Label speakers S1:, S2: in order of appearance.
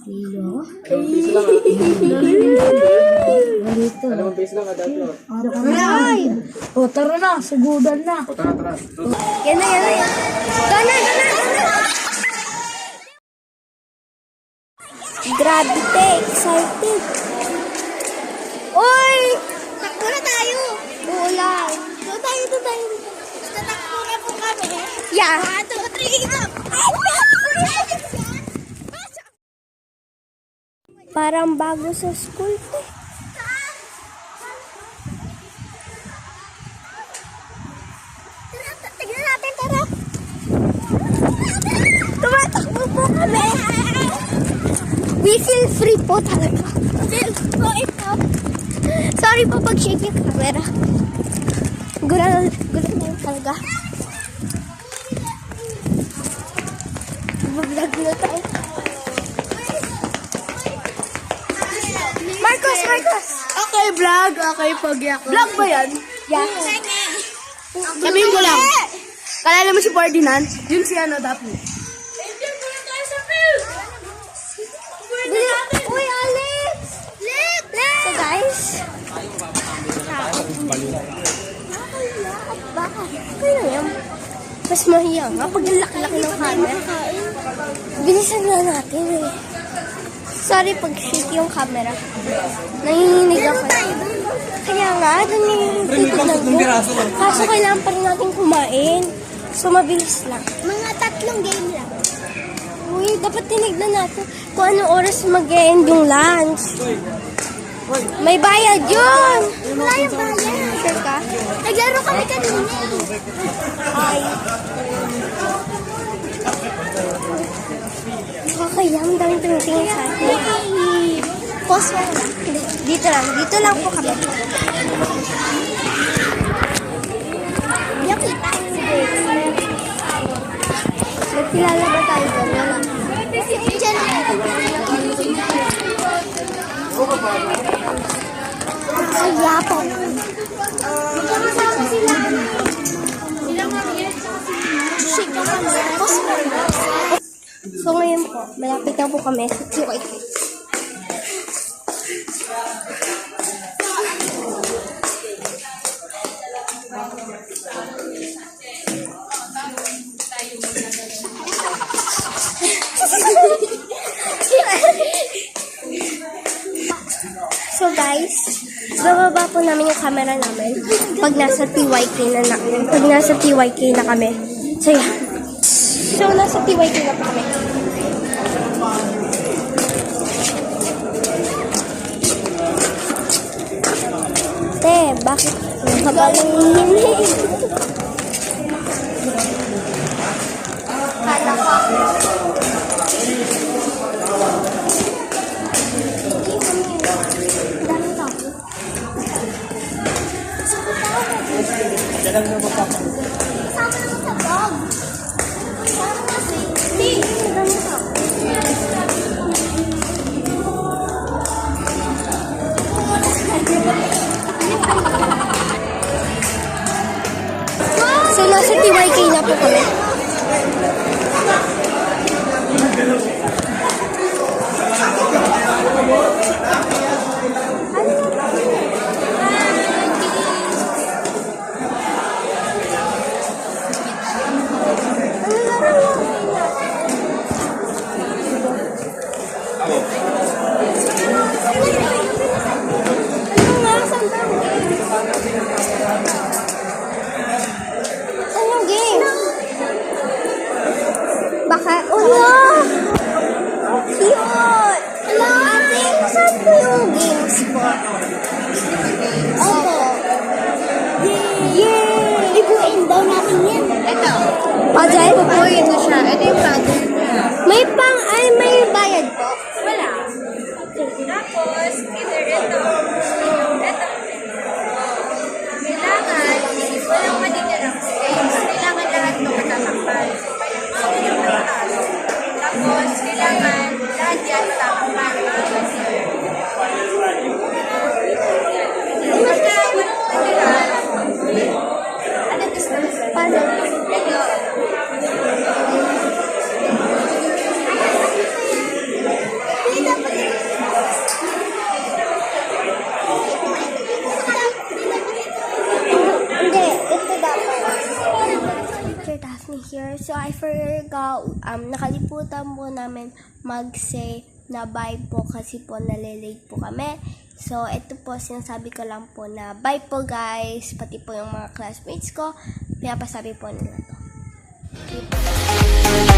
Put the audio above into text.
S1: Kilo.
S2: Dalawang piso lang dati.
S1: Ay! O, tara na. Sugudan na.
S2: Tara.
S3: Yan na. Gana. Grabe, te. Excited. Uy! Takbo na tayo. Oo lang. Doon tayo. Tatakbo na po kami. Yeah. 1, 2, 3, Parang bago sa school, te. Tignan natin, tara. Tumatakbo po kami. We feel free po talaga. Sorry po pag-shake yung camera. Gulat na yung talaga. Vlog na tayo. Marcos!
S1: Okay, vlog. Okay, pagyak. Vlog ba yan?
S3: Yeah.
S1: Sabihin ko lang. Kalala mo si Ferdinand? Yun si Daphne.
S3: Uy, Alex! So guys, okay na yan. Mas mahiya nga pag laki-laki ng camera. Bilisan na natin eh. Sorry pag shake yung camera. Nanginginig ako. Kaya nga, doon yung titignan ko. Kaso kailangan pa rin natin kumain. So mabilis lang. Mga 3 game lang. Uy, dapat tinignan natin kung anong oras mag-e-end yung lunch. May bayad yun! Wala yung bayad. Sure ka? Naglaro kami kanina. Ay. Kakayang daming tumitingin sa atin. Pause mo. Dito lang po kami. Yung kita. Nagkilala ba tayo doon? Wala. Diyan na. Kaya po. Magkakasama sila. Shake ka kami. So ngayon po, malapit na po kami sa QIK. So guys, bababa po namin yung camera namin pag nasa TYK na kami. So yeah. So nasa TYK na po kami. Te, bakit haba ng hinig? Kala ko.
S2: Dalang na magpapa.
S3: Kasama naman sa vlog. Kasama kasi. Hindi. Madami ka. So, nasa TYK na po kami. Anong game? Baka, cute! Ate, saan po yung games po? Opo. Yay! Ibuin daw natin yan. Ito. O, dyan? Ibuin na siya. Ito yung bago niya. May may bayad po? Wala. Tapos, either ito. Walang matitirang space. Kailangan lahat ito matatakpan. Tapos, kailangan lahat yan matatakpan. Ano gusto mo? Paano? Ito. teacher. So, I forgot, nakalimutan po namin mag-say na bye po kasi po nalilate po kami. So, ito po, sinasabi ko lang po na bye po guys, pati po yung mga classmates ko, pinapasabi po nila to. Okay.